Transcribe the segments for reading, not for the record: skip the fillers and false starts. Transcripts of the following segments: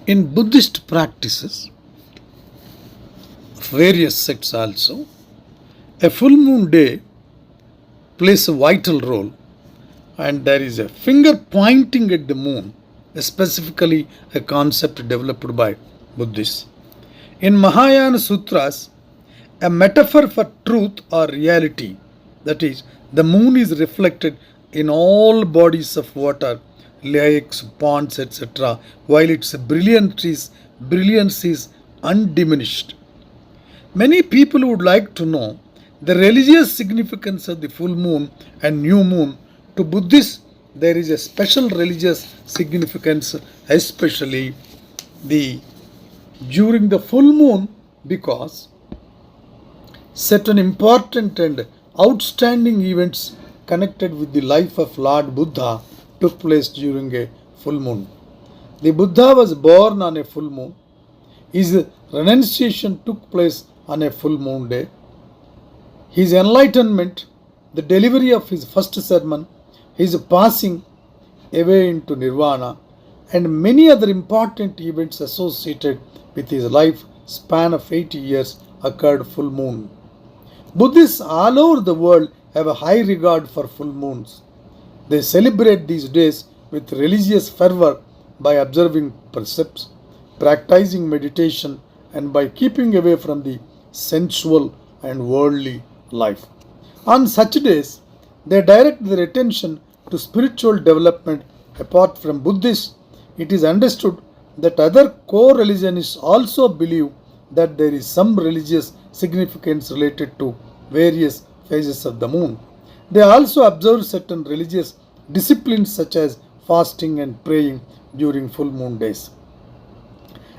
In Buddhist practices, various sects also, a full moon day plays a vital role, and there is a finger pointing at the moon, specifically a concept developed by Buddhists. In Mahayana Sutras, a metaphor for truth or reality, that is, the moon is reflected in all bodies of water, lakes, ponds, etc., while its brilliance is undiminished. Many people would like to know the religious significance of the full moon and new moon. To Buddhists, there is a special religious significance, especially the during the full moon, because certain important and outstanding events connected with the life of Lord Buddha took place during a full moon. The Buddha was born on a full moon. His renunciation took place on a full moon day. His enlightenment, the delivery of his first sermon, his passing away into nirvana, and many other important events associated with his life span of 80 years occurred full moon. Buddhists all over the world have a high regard for full moons. They celebrate these days with religious fervor by observing precepts, practicing meditation, and by keeping away from the sensual and worldly life. On such days, they direct their attention to spiritual development. Apart from Buddhists, it is understood that other core religions also believe that there is some religious significance related to various phases of the moon. They also observe certain religious disciplines such as fasting and praying during full moon days.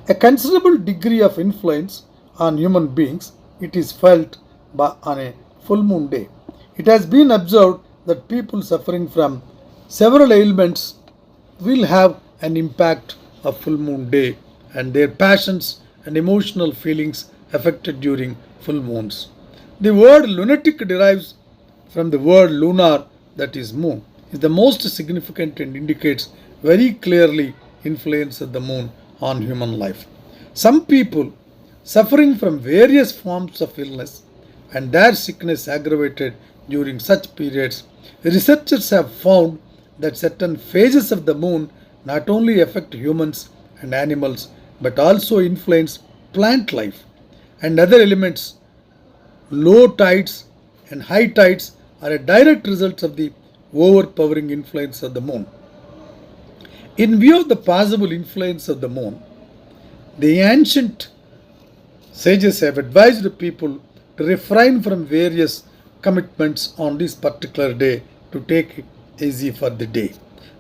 A considerable degree of influence on human beings it is felt on a full moon day. It has been observed that people suffering from several ailments will have an impact of full moon day, and their passions and emotional feelings affected during full moons. The word lunatic derives from the word lunar, that is moon, is the most significant and indicates very clearly influence of the moon on human life. Some people suffering from various forms of illness and their sickness aggravated during such periods, researchers have found that certain phases of the moon not only affect humans and animals but also influence plant life and other elements. Low tides and high tides are a direct result of the overpowering influence of the moon. In view of the possible influence of the moon, the ancient sages have advised people to refrain from various commitments on this particular day to take it easy for the day.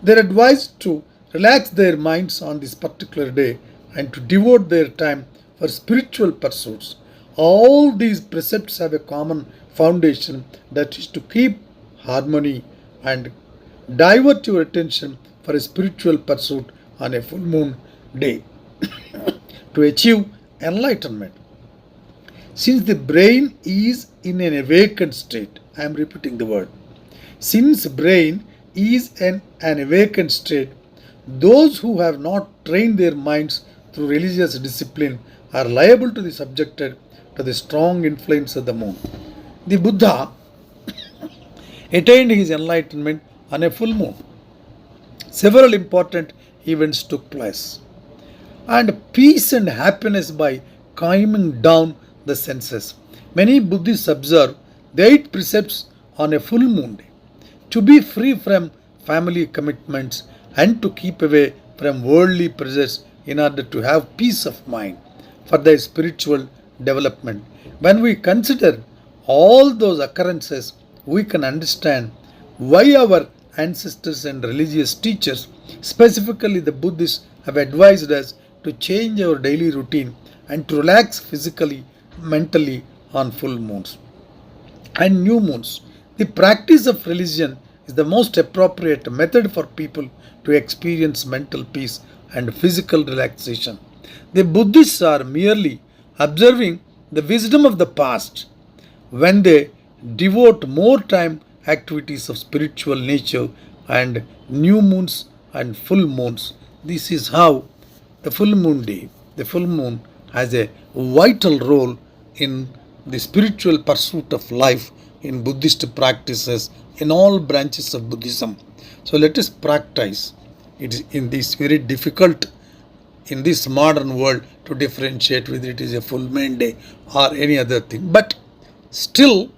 They are advised to relax their minds on this particular day and to devote their time for spiritual pursuits. All these precepts have a common foundation, that is to keep harmony and divert your attention for a spiritual pursuit on a full moon day to achieve enlightenment. Since the brain is in an awakened state, I am repeating the word. Since brain is in an awakened state, those who have not trained their minds through religious discipline are liable to be subjected to the strong influence of the moon. The Buddha attained his enlightenment on a full moon. Several important events took place, and peace and happiness by calming down the senses. Many Buddhists observe the 8 precepts on a full moon day to be free from family commitments and to keep away from worldly pleasures in order to have peace of mind for their spiritual development. When we consider all those occurrences, we can understand why our ancestors and religious teachers, specifically the Buddhists, have advised us to change our daily routine and to relax physically, mentally on full moons and new moons. The practice of religion is the most appropriate method for people to experience mental peace and physical relaxation. The Buddhists are merely observing the wisdom of the past when they devote more time activities of spiritual nature and new moons and full moons. This is how the full moon day, the full moon has a vital role in the spiritual pursuit of life in Buddhist practices in all branches of Buddhism. So let us practice. It is in this very difficult in this modern world to differentiate whether it is a full moon day or any other thing. But still,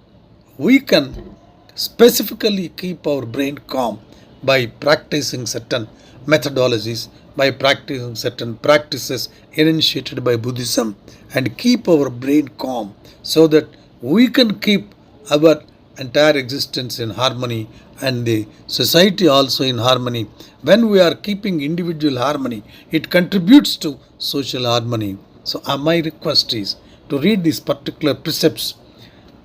we can specifically keep our brain calm by practicing certain methodologies, by practicing certain practices initiated by Buddhism, and keep our brain calm so that we can keep our entire existence in harmony and the society also in harmony. When we are keeping individual harmony, it contributes to social harmony. So my request is to read these particular precepts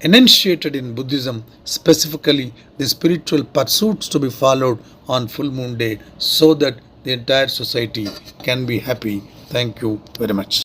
enunciated in Buddhism, specifically the spiritual pursuits to be followed on full moon day, so that the entire society can be happy. Thank you very much.